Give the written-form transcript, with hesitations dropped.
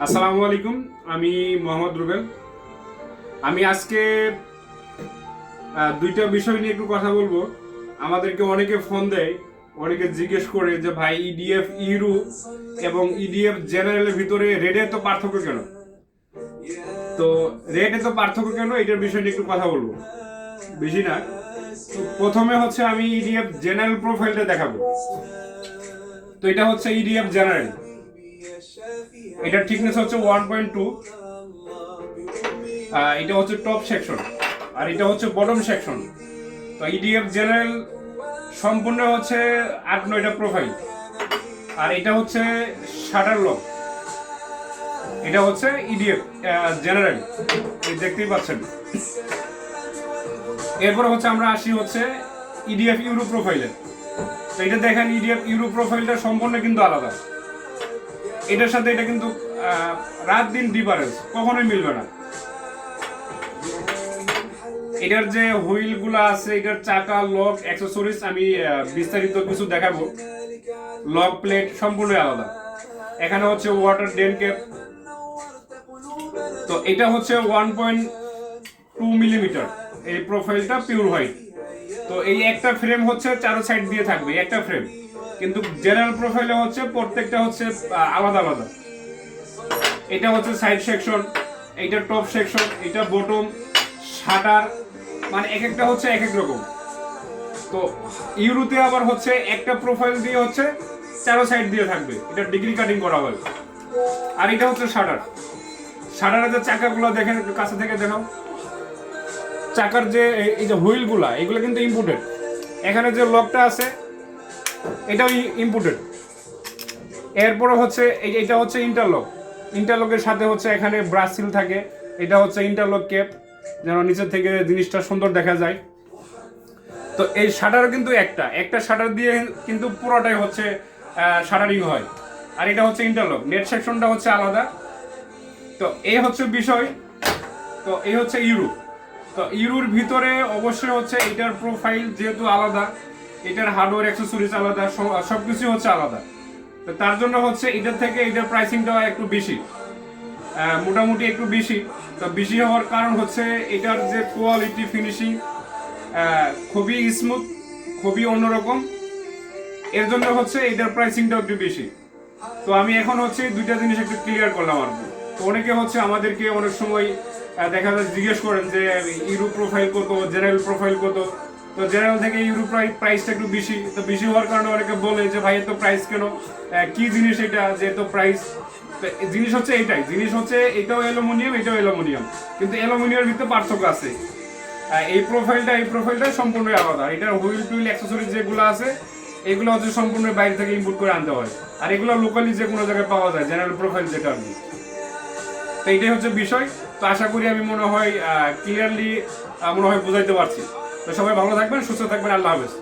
আসসালামু আলাইকুম। আমি মোহাম্মদ রুবেল। আমি আজকে দুইটা বিষয় নিয়ে একটু কথা বলবো। আমাদেরকে অনেকে ফোন দেয়, অনেকে জিজ্ঞেস করে যে ভাই ইডিএফ ইউরো এবং ইডিএফ জেনারেলের ভিতরে রেটে তো পার্থক্য কেন? তো রেটে তো পার্থক্য কেন এটার বিষয় নিয়ে একটু কথা বলবো, বেশি না। তো প্রথমে হচ্ছে আমি ইডিএফ জেনারেল প্রোফাইলটা দেখাবো। তো এটা হচ্ছে ইডিএফ জেনারেল, এটার থিকনেস হচ্ছে 1.2। এটা হচ্ছে টপ সেকশন আর এটা হচ্ছে বটম সেকশন। তো ইডিএফ জেনারেল সম্পূর্ণ হচ্ছে 8-9টা প্রোফাইল, আর এটা হচ্ছে শাটার লক। এটা হচ্ছে ইডিএফ জেনারেল, দেখতেই পাচ্ছেন। এরপরে হচ্ছে আমরা আসি হচ্ছে ইডিএফ ইউরো প্রোফাইলে। তো এটা দেখেন, ইডিএফ ইউরো প্রোফাইলটা সম্পূর্ণ কিন্তু আলাদা। এটার সাথে এটা কিন্তু রাত দিন ডিফারেন্স, কখনোই মিলবে না। এটার যে হুইল গুলা আছে, এটার চাকা, লক, অ্যাক্সেসরিজ আমি বিস্তারিত কিছু দেখাবো। লক প্লেট সম্পূর্ণ আলাদা। এখানে হচ্ছে ওয়াটার ড্রেন ক্যাপ। তো এটা হচ্ছে 1.2 মিলিমিটার। এই প্রোফাইলটা পিওর হোয়াইট। তো এই একটা ফ্রেম হচ্ছে চারো সাইড দিয়ে থাকবে, একটা ফ্রেম। কিন্তু জেনারেল প্রোফাইলে হচ্ছে প্রত্যেকটা হচ্ছে আলাদা আলাদা। এটা হচ্ছে সাইড সেকশন, এইটা টপ সেকশন, এটা বটম, শাটার, মানে এক একটা হচ্ছে এক এক রকম। তো ইউরোতে আবার হচ্ছে একটা প্রোফাইল দিয়ে হচ্ছে চারো সাইড দিয়ে থাকবে, এটা ডিগ্রি কাটিং করা হয়। আর এটা হচ্ছে শাটার। শাটারের যে চাকাগুলো দেখেন, একটু কাছে থেকে দেখাও। চাকার যে এই যে হুইলগুলা, এগুলো কিন্তু ইম্পোর্টেড। এখানে যে লকটা আছে এটাও ইম্পোর্টেড। এরপরে হচ্ছে এটা হচ্ছে ইন্টারলক। ইন্টারলকের সাথে হচ্ছে এখানে ব্রাশ সিল থাকে। এটা হচ্ছে ইন্টারলক ক্যাপ, যেন নিচের থেকে জিনিসটা সুন্দর দেখা যায়। তো এই শাটার কিন্তু একটা শাটার দিয়ে কিন্তু পুরোটাই হচ্ছে শাটারিং হয়। আর এটা হচ্ছে ইন্টারলক, নেট সেকশনটা হচ্ছে আলাদা। তো এই হচ্ছে বিষয়। তো এই হচ্ছে ইউরো। তো ইউরোর ভিতরে অবশ্যই হচ্ছে এটার প্রোফাইল যেহেতু আলাদা, এটার হার্ডওয়্যার অ্যাক্সেসরিজ আলাদা, সবকিছু হচ্ছে আলাদা। তো তার জন্য হচ্ছে এটার থেকে এটার প্রাইসিংটা একটু বেশি, মোটামুটি একটু বেশি। তো বেশি হওয়ার কারণ হচ্ছে এটার যে কোয়ালিটি, ফিনিশিং খুবই স্মুথ, খুবই অন্যরকম। এর জন্য হচ্ছে এটার প্রাইসিংটা একটু বেশি। তো আমি এখন হচ্ছে দুইটা জিনিস একটু ক্লিয়ার করলাম আর কি। তো অনেকে হচ্ছে আমাদেরকে অনেক সময় দেখা যায় জিজ্ঞেস করেন যে ইউরো প্রোফাইল কত, জেনারেল প্রোফাইল কত। তো জেনারেল থেকে ইউরো প্রাইসটা একটু বেশি। তো বেশি হওয়ার কারণে অনেকে বলে যে ভাই এত প্রাইস কেন, কি জিনিস এটা যে এত প্রাইস। জিনিস হচ্ছে এইটাই, জিনিস হচ্ছে এটাও অ্যালুমিনিয়াম, এটাও অ্যালুমিনিয়াম, কিন্তু অ্যালুমিনিয়ামের ভিতরে পার্থক্য আছে। এই প্রোফাইলটা সম্পূর্ণ আলাদা। এটার হুইল টুইল অ্যাক্সেসরিজ যেগুলো আছে এগুলো হচ্ছে সম্পূর্ণ বাইরে থেকে ইম্পোর্ট করে আনতে হয়। আর এগুলো লোকালি যে কোনো জায়গায় পাওয়া যায়, জেনারেল প্রোফাইল যেটা আর কি। তো এইটাই হচ্ছে বিষয়। তো আশা করি আমি মনে হয় ক্লিয়ারলি বোঝাইতে পারছি। তো সবাই ভালো থাকবেন, সুস্থ থাকবেন। আল্লাহ হাফেজ।